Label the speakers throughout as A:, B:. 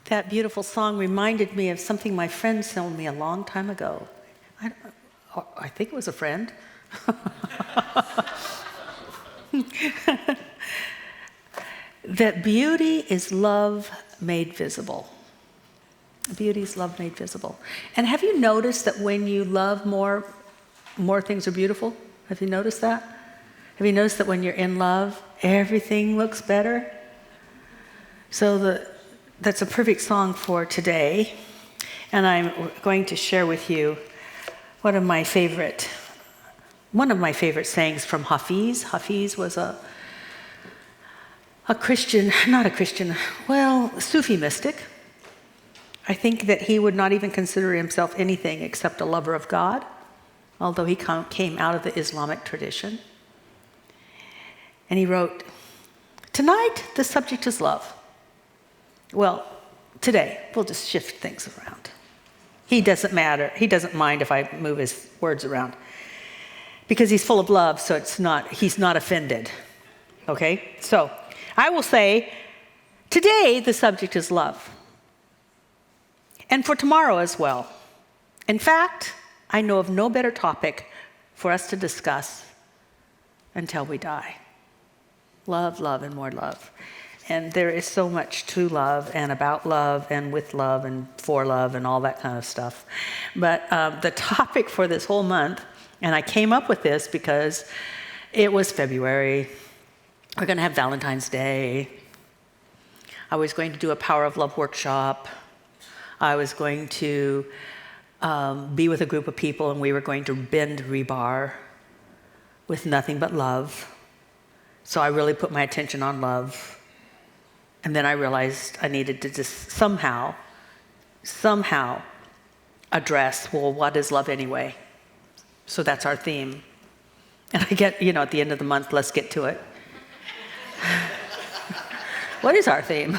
A: That beautiful song reminded me of something my friend told me a long time ago. I think it was a friend. That beauty is love made visible. Beauty is love made visible. And have you noticed that when you love more things are beautiful? Have you noticed that? Have you noticed that when you're in love, everything looks better? So that's a perfect song for today. And I'm going to share with you one of my favorite sayings from Hafiz. Hafiz was a Christian, Sufi mystic. I think that he would not even consider himself anything except a lover of God, although he came out of the Islamic tradition. And he wrote, "Tonight, the subject is love." Well, today, we'll just shift things around. He doesn't mind if I move his words around. Because he's full of love, so he's not offended. Okay? So, I will say, today, the subject is love. And for tomorrow as well. In fact, I know of no better topic for us to discuss until we die. Love, love, and more love. And there is so much to love and about love and with love and for love and all that kind of stuff. But the topic for this whole month, and I came up with this because it was February. We're going to have Valentine's Day. I was going to do a Power of Love workshop. I was going to be with a group of people, and we were going to bend rebar with nothing but love. So I really put my attention on love. And then I realized I needed to just somehow address, well, what is love anyway? So that's our theme. And I get, at the end of the month, let's get to it. What is our theme?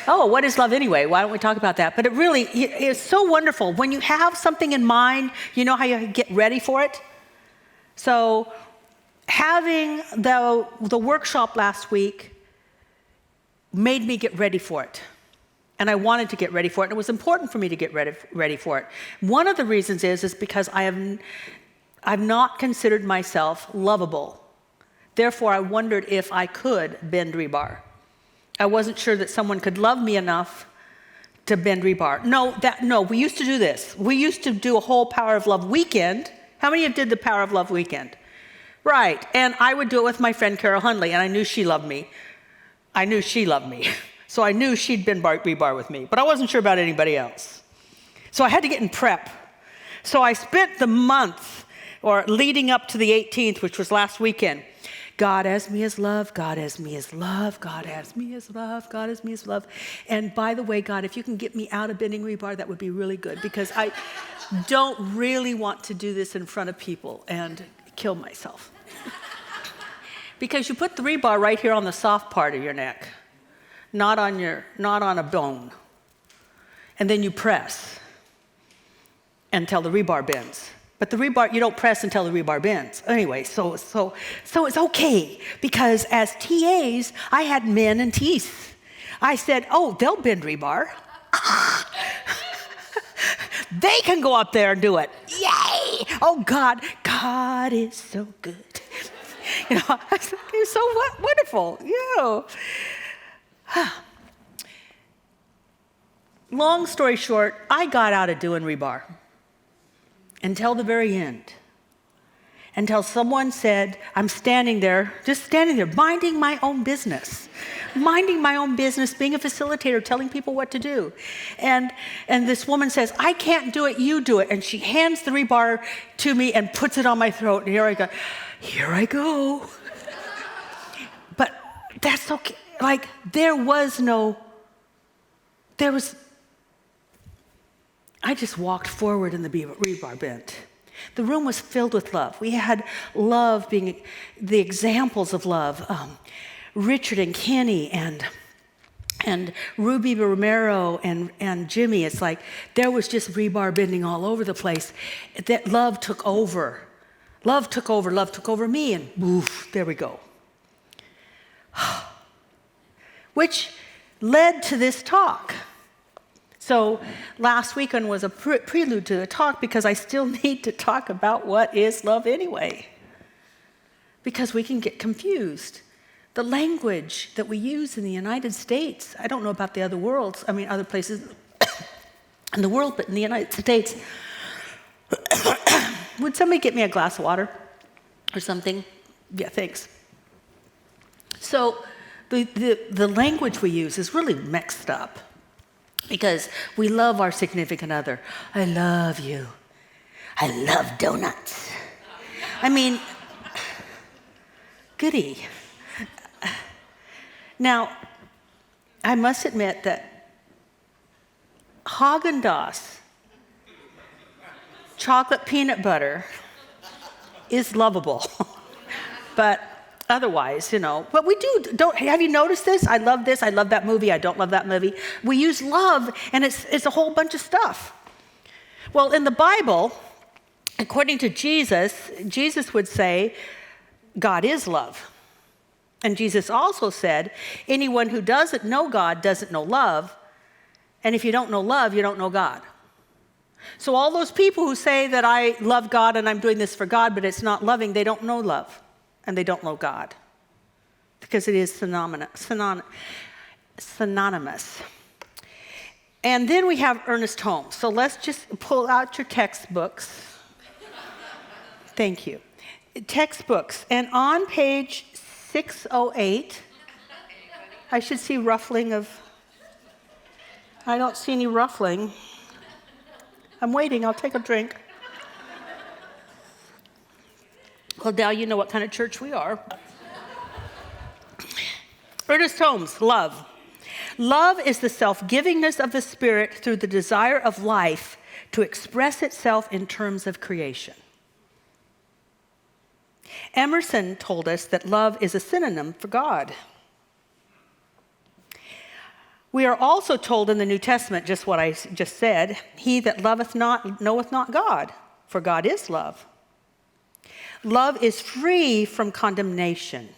A: Oh, what is love anyway? Why don't we talk about that? But it really is so wonderful. When you have something in mind, you know how you get ready for it? So having the workshop last week made me get ready for it. And I wanted to get ready for it. And it was important for me to get ready for it. One of the reasons is because I've not considered myself lovable. Therefore, I wondered if I could bend rebar. I wasn't sure that someone could love me enough to bend rebar. No, we used to do this. We used to do a whole Power of Love weekend. How many of you did the Power of Love weekend? Right, and I would do it with my friend Carol Hundley, and I knew she loved me. So I knew she'd bend rebar with me, but I wasn't sure about anybody else. So I had to get in prep. So I spent the month, or leading up to the 18th, which was last weekend, God has me as love, God has me as love, God has me as love, God has me as love. And by the way, God, if you can get me out of bending rebar, that would be really good, because I don't really want to do this in front of people and kill myself. Because you put the rebar right here on the soft part of your neck, not on a bone. And then you press until the rebar bends. But the rebar, you don't press until the rebar bends. Anyway, so it's okay, because as TAs, I had men and teeth. I said, oh, they'll bend rebar. They can go up there and do it. Yay! Oh, God is so good. It's so wonderful. Long story short, I got out of doing rebar until the very end. Until someone said, I'm standing there, minding my own business, being a facilitator, telling people what to do. And this woman says, I can't do it, you do it. And she hands the rebar to me and puts it on my throat. And here I go. But that's okay. I just walked forward and the rebar bent. The room was filled with love. We had love being the examples of love. Richard and Kenny and Ruby Romero and Jimmy. It's like there was just rebar bending all over the place. That love took over. Love took over me, and woof, there we go. Which led to this talk. So last weekend was a prelude to a talk because I still need to talk about what is love anyway. Because we can get confused. The language that we use in the United States, I don't know about the other worlds, other places in the world, but in the United States, would somebody get me a glass of water or something? Yeah, thanks. So the language we use is really mixed up because we love our significant other. I love you. I love donuts. Goody. Now, I must admit that Haagen-Dazs chocolate peanut butter is lovable, but otherwise, but we don't, have you noticed this? I love this, I love that movie, I don't love that movie. We use love, and it's a whole bunch of stuff. Well, in the Bible, according to Jesus would say, God is love. And Jesus also said, anyone who doesn't know God doesn't know love, and if you don't know love, you don't know God. So all those people who say that I love God and I'm doing this for God, but it's not loving, they don't know love, and they don't know God, because it is synonymous. And then we have Ernest Holmes. So let's just pull out your textbooks. Thank you. Textbooks. And on page 608, I should see ruffling of, I don't see any ruffling. I'm waiting, I'll take a drink. Well, now you know what kind of church we are. Ernest Holmes, love. Love is the self-givingness of the Spirit through the desire of life to express itself in terms of creation. Emerson told us that love is a synonym for God. We are also told in the New Testament, just what I just said, he that loveth not knoweth not God, for God is love. Love is free from condemnation,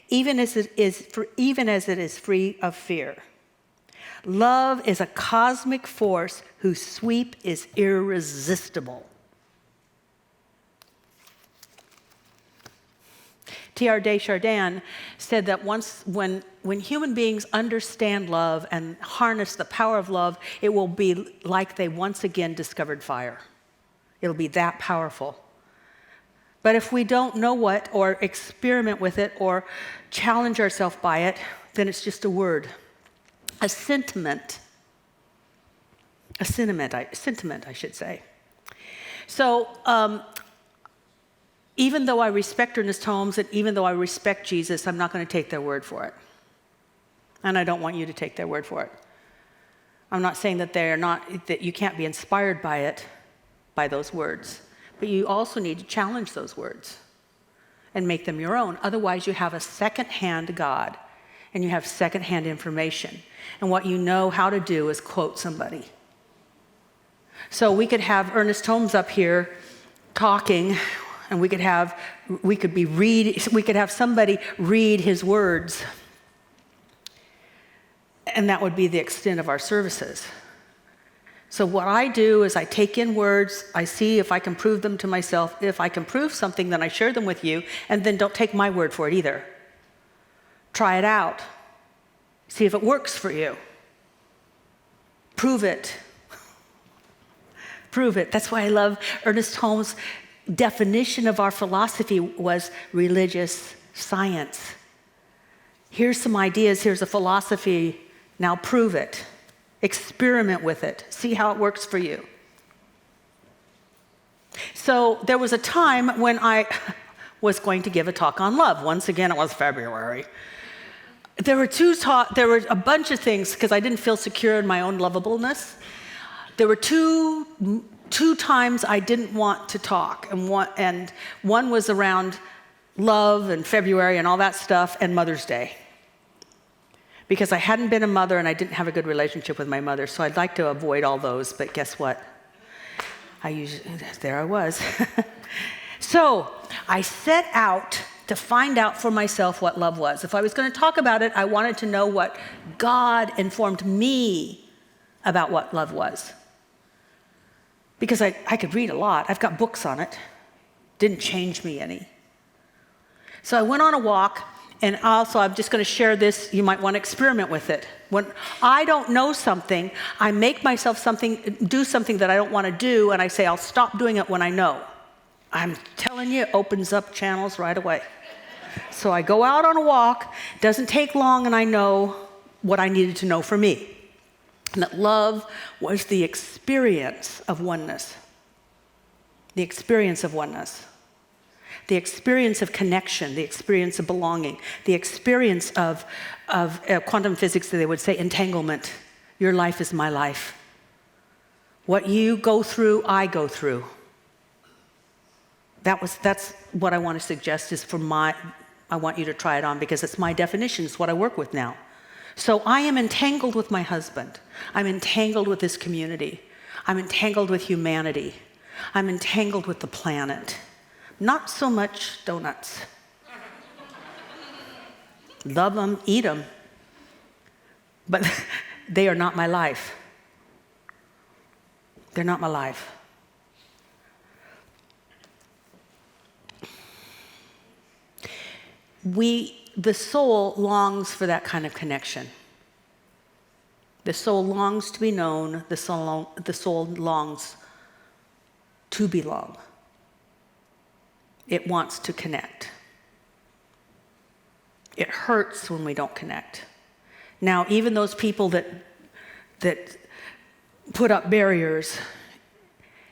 A: even as it is free of fear. Love is a cosmic force whose sweep is irresistible. T.R. Desjardins said that once when human beings understand love and harness the power of love, it will be like they once again discovered fire. It'll be that powerful. But if we don't know what, or experiment with it, or challenge ourselves by it, then it's just a word, a sentiment, I should say. So, even though I respect Ernest Holmes, and even though I respect Jesus, I'm not going to take their word for it. And I don't want you to take their word for it. I'm not saying that that you can't be inspired by it, by those words. But you also need to challenge those words and make them your own. Otherwise, you have a second-hand God, and you have second-hand information. And what you know how to do is quote somebody. So we could have Ernest Holmes up here talking, and we could have somebody read his words, and that would be the extent of our services. So what I do is I take in words, I see if I can prove them to myself. If I can prove something, then I share them with you, and then don't take my word for it either. Try it out. See if it works for you. Prove it. Prove it. That's why I love Ernest Holmes' definition of our philosophy was religious science. Here's some ideas, here's a philosophy, now prove it. Experiment with it. See how it works for you. So there was a time when I was going to give a talk on love. Once again, it was February. There were a bunch of things because I didn't feel secure in my own lovableness. There were two times I didn't want to talk, and one was around love and February and all that stuff, and Mother's Day. Because I hadn't been a mother and I didn't have a good relationship with my mother, so I'd like to avoid all those, but guess what? There I was. So I set out to find out for myself what love was. If I was going to talk about it, I wanted to know what God informed me about what love was. Because I could read a lot. I've got books on it. Didn't change me any. So I went on a walk, and also I'm just going to share this. You might want to experiment with it. When I don't know something, I make myself do something that I don't want to do, and I say I'll stop doing it when I know. I'm telling you, it opens up channels right away. So I go out on a walk, doesn't take long, and I know what I needed to know for me. And that love was the experience of oneness. The experience of oneness. The experience of connection, the experience of belonging, the experience of quantum physics, they would say entanglement. Your life is my life. What you go through, I go through. That's what I want to suggest is I want you to try it on because it's my definition, it's what I work with now. So I am entangled with my husband. I'm entangled with this community. I'm entangled with humanity. I'm entangled with the planet. Not so much donuts. Love them, eat them. But they are not my life. They're not my life. The soul longs for that kind of connection. The soul longs to be known. The soul longs to belong. It wants to connect. It hurts when we don't connect. Now, even those people that put up barriers,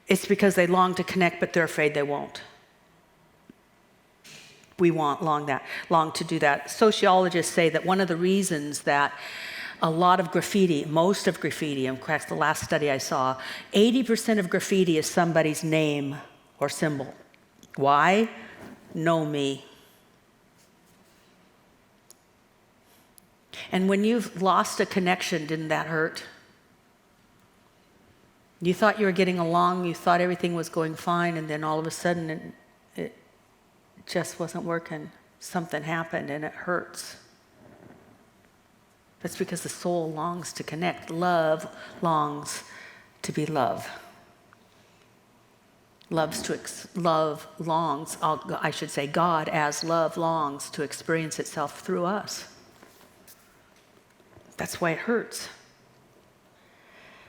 A: it's because they long to connect, but they're afraid they won't. We long to do that. Sociologists say that one of the reasons that a lot of graffiti, most of graffiti, in fact, the last study I saw, 80% of graffiti is somebody's name or symbol. Why? Know me. And when you've lost a connection, didn't that hurt? You thought you were getting along, you thought everything was going fine, and then all of a sudden it just wasn't working. Something happened and it hurts. That's because the soul longs to connect. Love longs to be love. God as love longs to experience itself through us. That's why it hurts.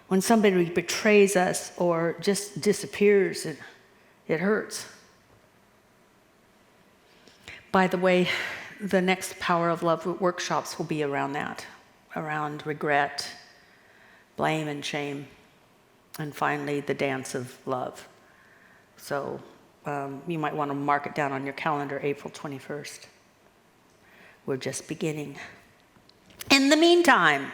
A: When somebody betrays us or just disappears, it hurts. By the way, the next Power of Love workshops will be around that, around regret, blame and shame, and finally the dance of love. So you might want to mark it down on your calendar, April 21st. We're just beginning. In the meantime,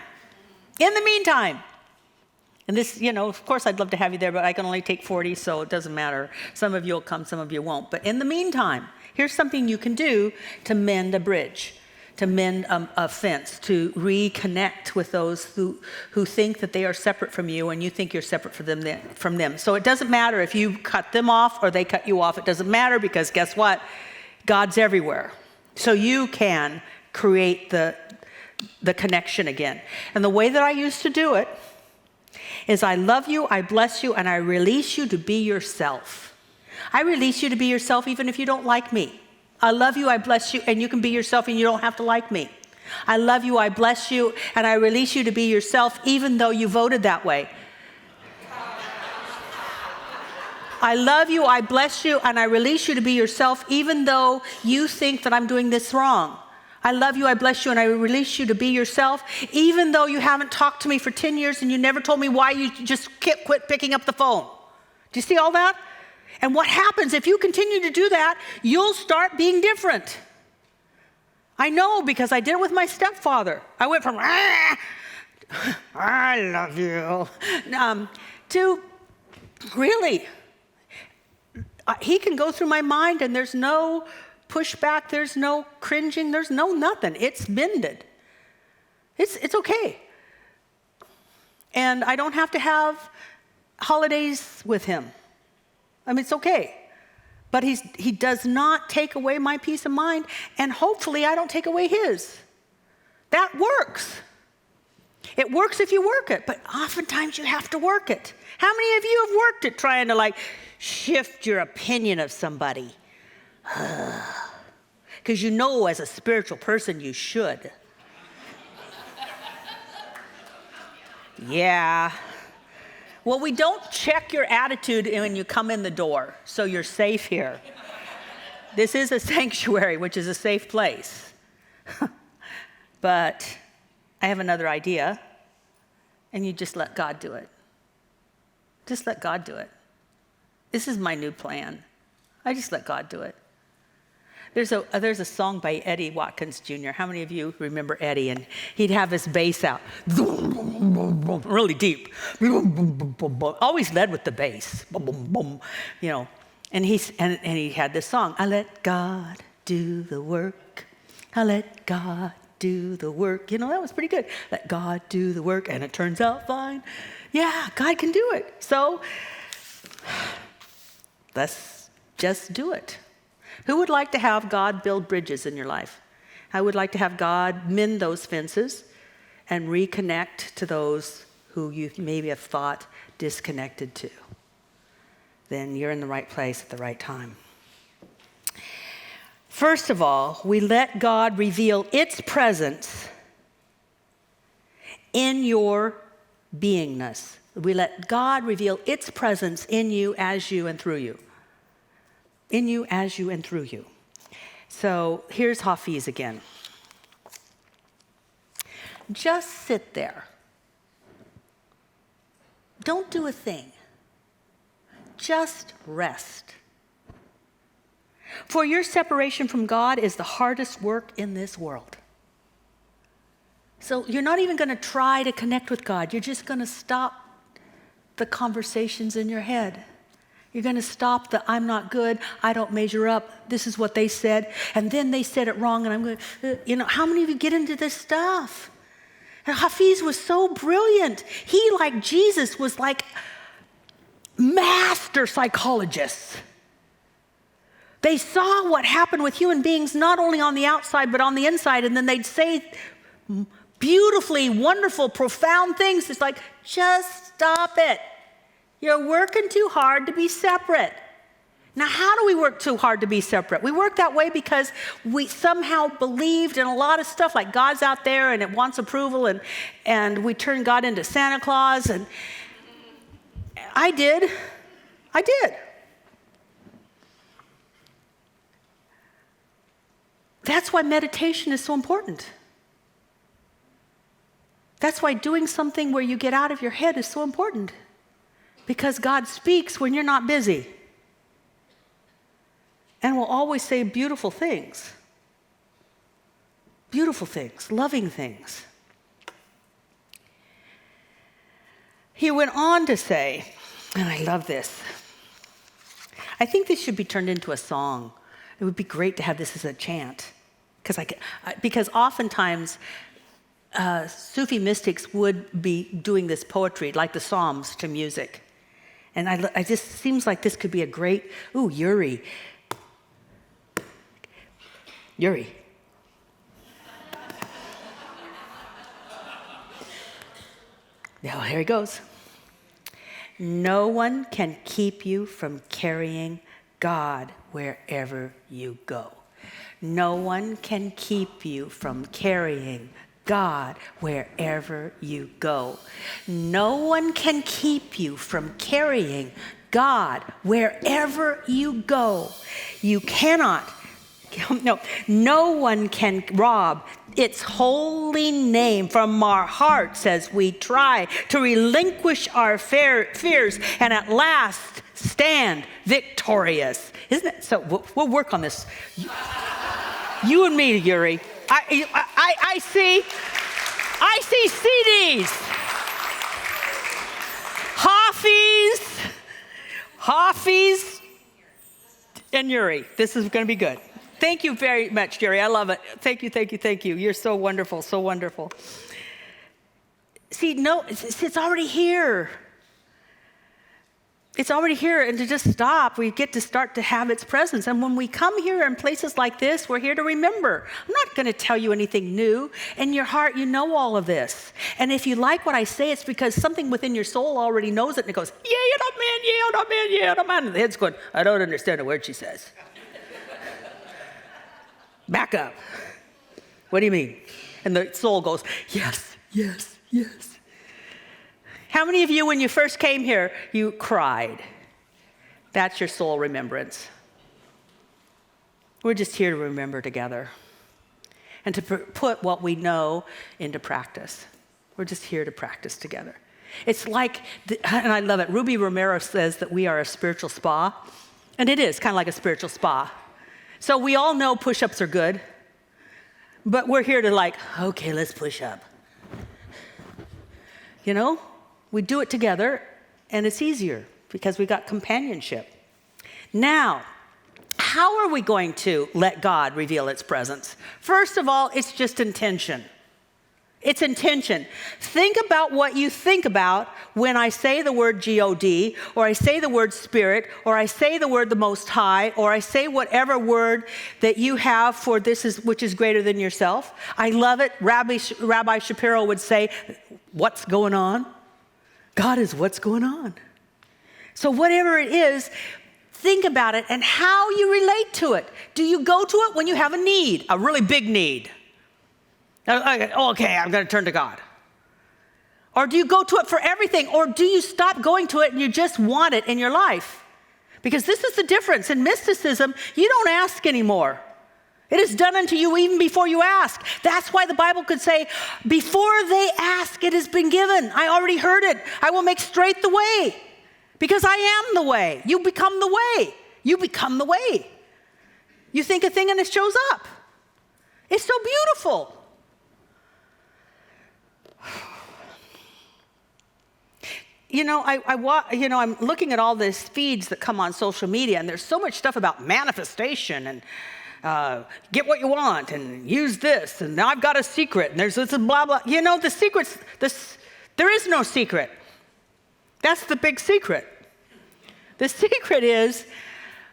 A: and this, of course I'd love to have you there, but I can only take 40, so it doesn't matter. Some of you will come, some of you won't. But in the meantime, here's something you can do to mend a bridge, to mend a fence, to reconnect with those who think that they are separate from you and you think you're separate from them. So it doesn't matter if you cut them off or they cut you off. It doesn't matter because guess what? God's everywhere. So you can create the connection again. And the way that I used to do it is I love you, I bless you, and I release you to be yourself. I release you to be yourself even if you don't like me. I love you, I bless you, and you can be yourself and you don't have to like me. I love you, I bless you, and I release you to be yourself even though you voted that way. I love you, I bless you, and I release you to be yourself even though you think that I'm doing this wrong. I love you, I bless you, and I release you to be yourself, even though you haven't talked to me for 10 years and you never told me why you just quit picking up the phone. Do you see all that? And what happens if you continue to do that, you'll start being different. I know because I did it with my stepfather. I went from, I love you, to really, he can go through my mind and there's no pushback, there's no cringing, there's no nothing. It's mended. It's okay. And I don't have to have holidays with him. I mean, it's okay. But he does not take away my peace of mind, and hopefully I don't take away his. That works. It works if you work it, but oftentimes you have to work it. How many of you have worked it trying to shift your opinion of somebody? Because you know as a spiritual person you should. Yeah. Well, we don't check your attitude when you come in the door, so you're safe here. This is a sanctuary, which is a safe place. But I have another idea, and you just let God do it. Just let God do it. This is my new plan. I just let God do it. There's a song by Eddie Watkins Jr. How many of you remember Eddie? And he'd have his bass out, really deep. Always led with the bass, you know. And he had this song, I let God do the work. I let God do the work. You know, that was pretty good. Let God do the work, and it turns out fine. Yeah, God can do it. So let's just do it. Who would like to have God build bridges in your life? I would like to have God mend those fences and reconnect to those who you maybe have thought disconnected to. Then you're in the right place at the right time. First of all, we let God reveal its presence in your beingness. We let God reveal its presence in you, as you, and through you. In you, as you, and through you. So here's Hafiz again. Just sit there. Don't do a thing. Just rest. For your separation from God is the hardest work in this world. So you're not even going to try to connect with God. You're just going to stop the conversations in your head. You're going to stop the I'm not good, I don't measure up, this is what they said, and then they said it wrong, and I'm going to, how many of you get into this stuff? And Hafiz was so brilliant. He, like Jesus, was like master psychologists. They saw what happened with human beings, not only on the outside, but on the inside, and then they'd say beautifully, wonderful, profound things. It's like, just stop it. You're working too hard to be separate. Now, how do we work too hard to be separate? We work that way because we somehow believed in a lot of stuff, like God's out there and it wants approval, and we turn God into Santa Claus. And I did. That's why meditation is so important. That's why doing something where you get out of your head is so important. Because God speaks when you're not busy. And will always say beautiful things. Beautiful things, loving things. He went on to say, and I love this, I think this should be turned into a song. It would be great to have this as a chant. Because oftentimes, Sufi mystics would be doing this poetry, like the Psalms, to music. And I just seems like this could be a great, Yuri. Now, here he goes. No one can keep you from carrying God wherever you go. No one can keep you from carrying God wherever you go. No one can keep you from carrying God wherever you go. You cannot, no one can rob its holy name from our hearts as we try to relinquish our fears and at last stand victorious. Isn't it? So we'll work on this. You and me, Yuri. I see CDs. Hafiz, and Yuri. This is going to be good. Thank you very much, Yuri. I love it. Thank you. You're so wonderful, so wonderful. See, it's already here. It's already here, and to just stop, we get to start to have its presence. And when we come here in places like this, we're here to remember. I'm not going to tell you anything new. In your heart, you know all of this. And if you like what I say, it's because something within your soul already knows it, and it goes, yeah, amen, yeah, amen, yeah, amen. And the head's going, I don't understand a word she says. Back up. What do you mean? And the soul goes, yes, yes, yes. How many of you, when you first came here, you cried? That's your soul remembrance. We're just here to remember together and to put what we know into practice. We're just here to practice together. It's like, and I love it, Ruby Romero says that we are a spiritual spa, and it is kind of like a spiritual spa. So we all know push-ups are good, but we're here to like, okay, let's push up. You know, we do it together, and it's easier because we got companionship. Now, how are we going to let God reveal its presence? First of all, it's just intention. It's intention. Think about what you think about when I say the word G-O-D, or I say the word Spirit, or I say the word the Most High, or I say whatever word that you have for which is greater than yourself. I love it. Rabbi Shapiro would say, what's going on? God is what's going on. So whatever it is, think about it and how you relate to it. Do you go to it when you have a need, a really big need? Okay, I'm going to turn to God. Or do you go to it for everything? Or do you stop going to it and you just want it in your life? Because this is the difference. In mysticism, you don't ask anymore. It is done unto you even before you ask. That's why the Bible could say, before they ask, it has been given. I already heard it. I will make straight the way. Because I am the way. You become the way. You become the way. You think a thing and it shows up. It's so beautiful. You know, I'm looking at all these feeds that come on social media, and there's so much stuff about manifestation and get what you want and use this, and now I've got a secret, and there's this and blah, blah. You know, the secret's, there is no secret. That's the big secret. The secret is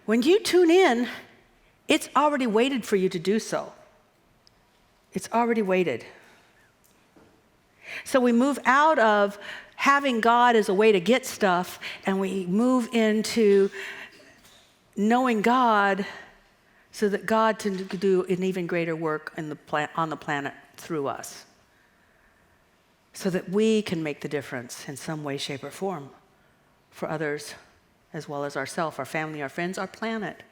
A: when you tune in, it's already waited for you to do so. It's already waited. So we move out of having God as a way to get stuff, and we move into knowing God so that God can do an even greater work on the planet through us, so that we can make the difference in some way, shape, or form for others as well as ourselves, our family, our friends, our planet.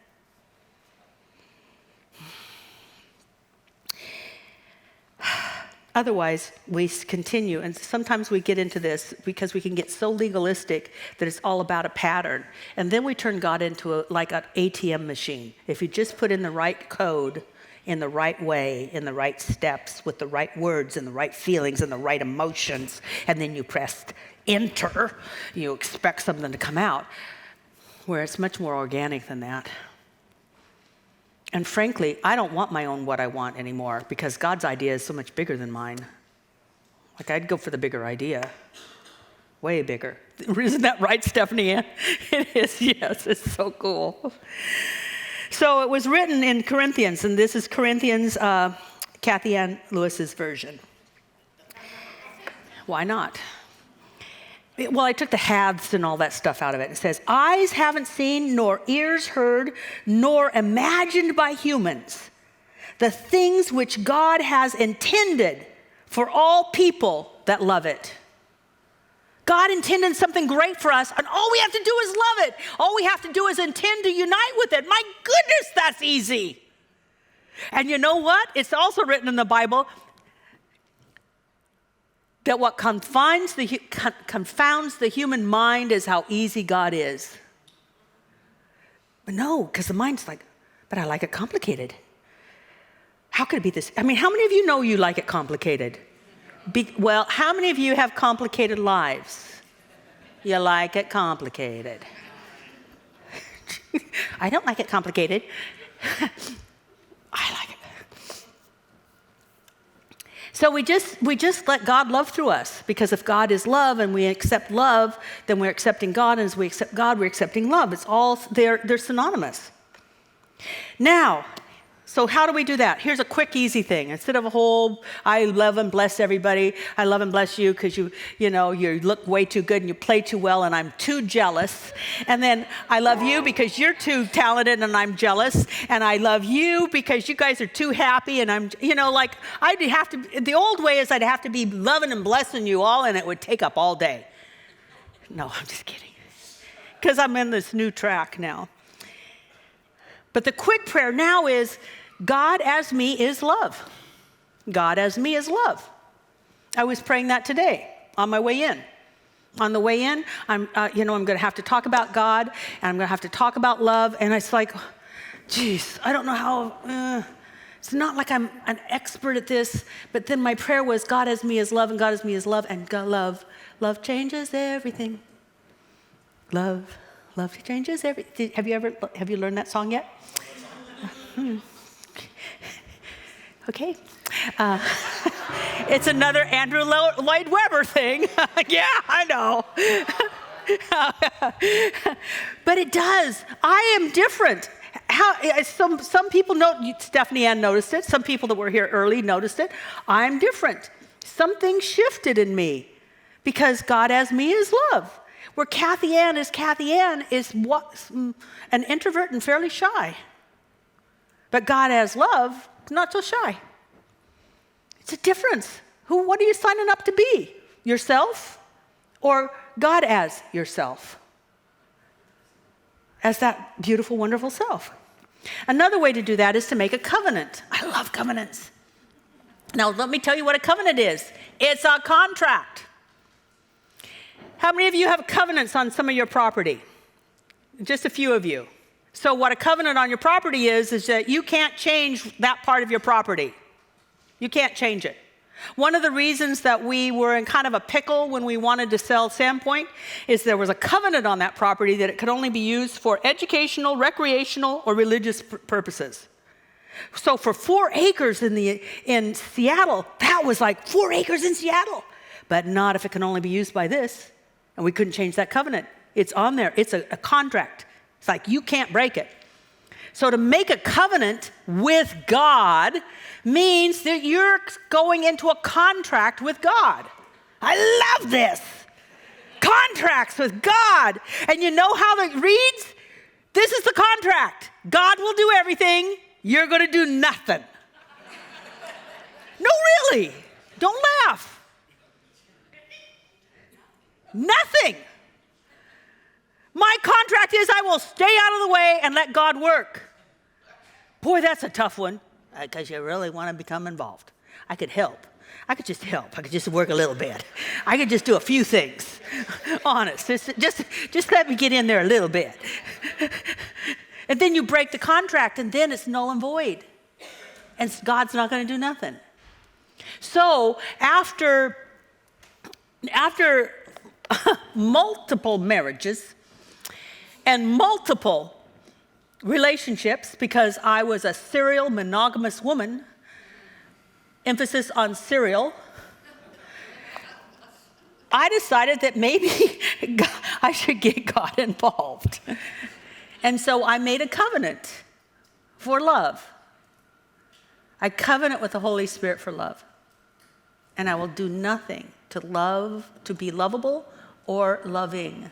A: Otherwise, we continue, and sometimes we get into this because we can get so legalistic that it's all about a pattern. And then we turn God into like an ATM machine. If you just put in the right code, in the right way, in the right steps, with the right words and the right feelings and the right emotions, and then you press enter, you expect something to come out, where it's much more organic than that. And frankly, I don't want my own what I want anymore because God's idea is so much bigger than mine. Like, I'd go for the bigger idea. Way bigger. Isn't that right, Stephanie Ann? It is, yes, it's so cool. So it was written in Corinthians, and this is Corinthians, Kathianne Lewis's version. Why not? Well, I took the haves and all that stuff out of it. It says, eyes haven't seen, nor ears heard, nor imagined by humans, the things which God has intended for all people that love it. God intended something great for us, and all we have to do is love it. All we have to do is intend to unite with it. My goodness, that's easy. And you know what? It's also written in the Bible that what confounds the human mind is how easy God is. But no, because the mind's like, but I like it complicated. How could it be this? I mean, how many of you know you like it complicated? Well, how many of you have complicated lives? You like it complicated. I don't like it complicated. I like it. So we just let God love through us, because if God is love and we accept love, then we're accepting God, and as we accept God, we're accepting love. It's all, they're synonymous. Now, So how do we do that? Here's a quick, easy thing. Instead of a whole, I love and bless everybody. I love and bless you because you look way too good and you play too well and I'm too jealous. And then I love you because you're too talented and I'm jealous. And I love you because you guys are too happy and I'm, I'd have to, the old way is I'd have to be loving and blessing you all and it would take up all day. No, I'm just kidding. Because I'm in this new track now. But the quick prayer now is, God as me is love. God as me is love. I was praying that today on my way in. On the way in, I'm going to have to talk about God, and I'm going to have to talk about love, and it's like, geez, I don't know how, it's not like I'm an expert at this, but then my prayer was, God as me is love, and God as me is love, and God, love changes everything. Love changes everything. Have you learned that song yet? Okay. It's another Andrew Lloyd Webber thing. Yeah, I know. But it does. I am different. Some people know, Stephanie Ann noticed it. Some people that were here early noticed it. I'm different. Something shifted in me because God as me is love. Where Kathianne is an introvert and fairly shy. But God as love, not so shy. It's a difference. What are you signing up to be? Yourself or God as yourself? As that beautiful, wonderful self. Another way to do that is to make a covenant. I love covenants. Now, let me tell you what a covenant is. It's a contract. How many of you have covenants on some of your property? Just a few of you. So what a covenant on your property is that you can't change that part of your property. You can't change it. One of the reasons that we were in kind of a pickle when we wanted to sell Sandpoint is there was a covenant on that property that it could only be used for educational, recreational, or religious purposes. So for 4 acres in Seattle, that was like 4 acres in Seattle. But not if it can only be used by this. And we couldn't change that covenant. It's on there. It's a contract. It's like you can't break it. So to make a covenant with God means that you're going into a contract with God. I love this. Contracts with God. And you know how it reads? This is the contract. God will do everything. You're going to do nothing. No, really. Don't laugh. Nothing. My contract is I will stay out of the way and let God work. Boy, that's a tough one because you really want to become involved. I could help. I could just help. I could just work a little bit. I could just do a few things. Honest. Just let me get in there a little bit. And then you break the contract and then it's null and void. And God's not going to do nothing. So after multiple marriages and multiple relationships, because I was a serial monogamous woman, emphasis on serial, I decided that maybe I should get God involved. And so I made a covenant for love. I covenant with the Holy Spirit for love. And I will do nothing to be lovable or loving.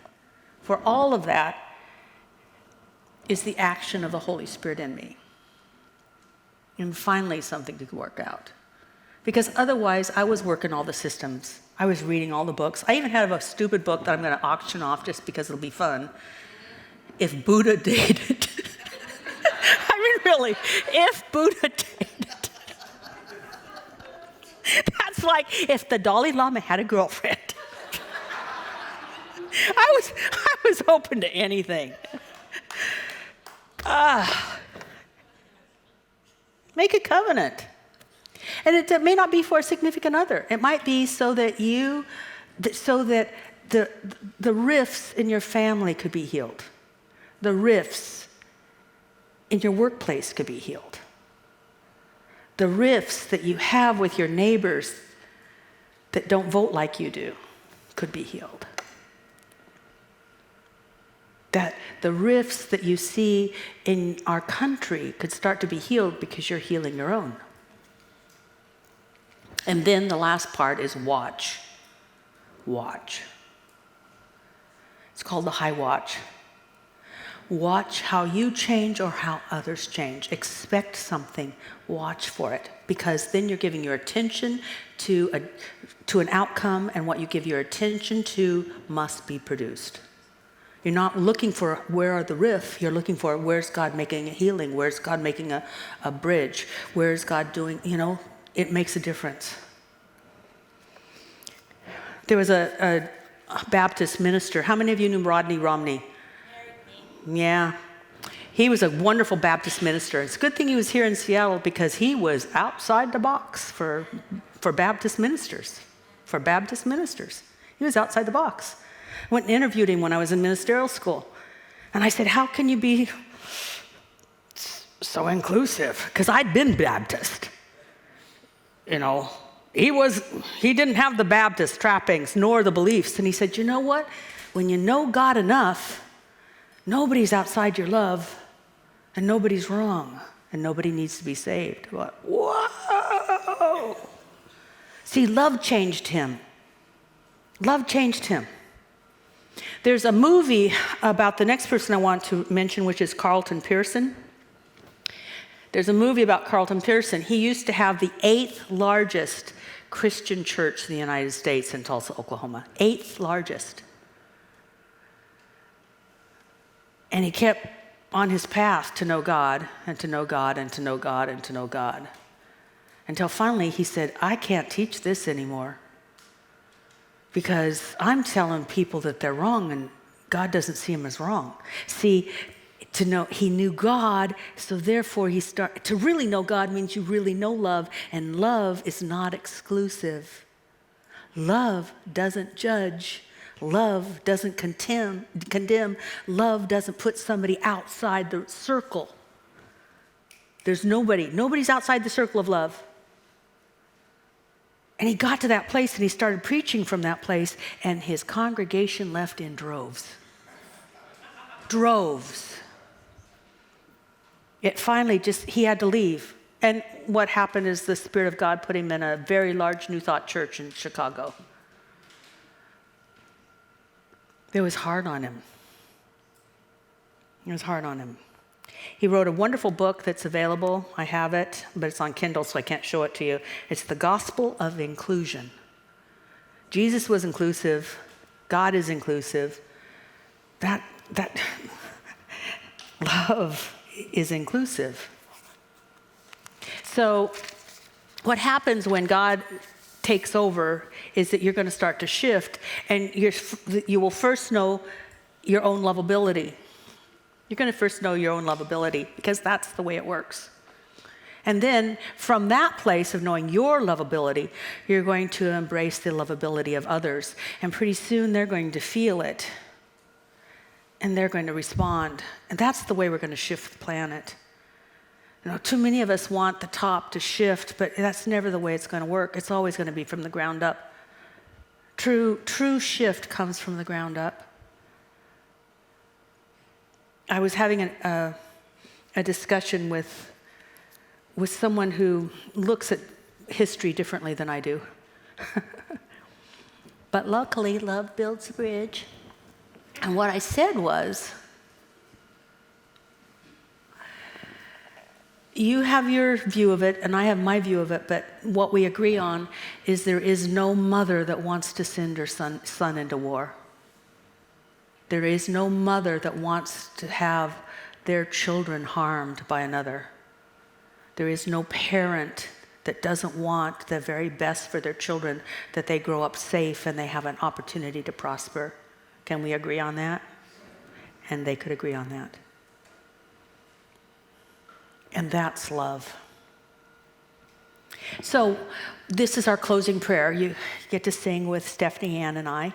A: For all of that is the action of the Holy Spirit in me. And finally something to work out. Because otherwise I was working all the systems. I was reading all the books. I even have a stupid book that I'm going to auction off just because it'll be fun. If Buddha dated. I mean, really, if Buddha dated. That's like if the Dalai Lama had a girlfriend. I was open to anything. Make a covenant. And it may not be for a significant other. It might be so that the rifts in your family could be healed. The rifts in your workplace could be healed. The rifts that you have with your neighbors that don't vote like you do could be healed. the rifts that you see in our country could start to be healed because you're healing your own. And then the last part is watch. Watch. It's called the high watch. Watch how you change or how others change. Expect something. Watch for it. Because then you're giving your attention to an outcome, and what you give your attention to must be produced. You're not looking for where are the rifts. You're looking for where's God making a healing? Where's God making a bridge? Where's God doing, it makes a difference. There was a Baptist minister. How many of you knew Rodney Romney? Yeah. He was a wonderful Baptist minister. It's a good thing he was here in Seattle because he was outside the box for Baptist ministers. For Baptist ministers. He was outside the box. I went and interviewed him when I was in ministerial school. And I said, how can you be so inclusive? Because I'd been Baptist. He didn't have the Baptist trappings nor the beliefs. And he said, you know what? When you know God enough, nobody's outside your love, and nobody's wrong, and nobody needs to be saved. But, whoa! See, love changed him. Love changed him. There's a movie about the next person I want to mention, which is Carlton Pearson. There's a movie about Carlton Pearson. He used to have the 8th largest Christian church in the United States in Tulsa, Oklahoma. 8th largest. And he kept on his path to know God, and to know God, and to know God, and to know God. Until finally he said, I can't teach this anymore because I'm telling people that they're wrong and God doesn't see them as wrong. See, he knew God, so therefore to really know God means you really know love, and love is not exclusive. Love doesn't judge. Love doesn't condemn. Love doesn't put somebody outside the circle. There's nobody's outside the circle of love. And he got to that place and he started preaching from that place, and his congregation left in droves. Droves. It finally he had to leave. And what happened is the Spirit of God put him in a very large New Thought church in Chicago. It was hard on him. It was hard on him. He wrote a wonderful book that's available. I have it, but it's on Kindle, so I can't show it to you. It's The Gospel of Inclusion. Jesus was inclusive. God is inclusive. That love is inclusive. So what happens when God takes over is that you're going to start to shift, and you will first know your own lovability. You're going to first know your own lovability because that's the way it works. And then from that place of knowing your lovability, you're going to embrace the lovability of others. And pretty soon they're going to feel it. And they're going to respond. And that's the way we're going to shift the planet. Too many of us want the top to shift, but that's never the way it's going to work. It's always going to be from the ground up. True shift comes from the ground up. I was having a discussion with someone who looks at history differently than I do. But luckily, love builds a bridge. And what I said was, you have your view of it, and I have my view of it, but what we agree on is there is no mother that wants to send her son into war. There is no mother that wants to have their children harmed by another. There is no parent that doesn't want the very best for their children, that they grow up safe and they have an opportunity to prosper. Can we agree on that? And they could agree on that. And that's love. So this is our closing prayer. You get to sing with Stephanie Ann and I.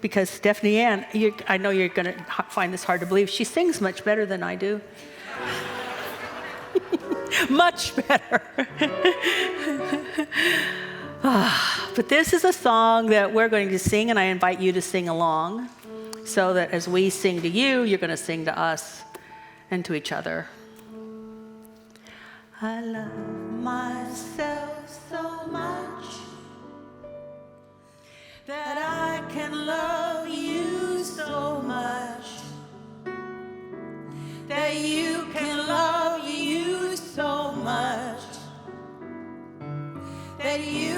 A: Because Stephanie Ann, I know you're going to find this hard to believe, she sings much better than I do. Much better. But this is a song that we're going to sing, and I invite you to sing along, so that as we sing to you, you're going to sing to us and to each other. I love myself so much that I can love you so much, that you can love you so much, that you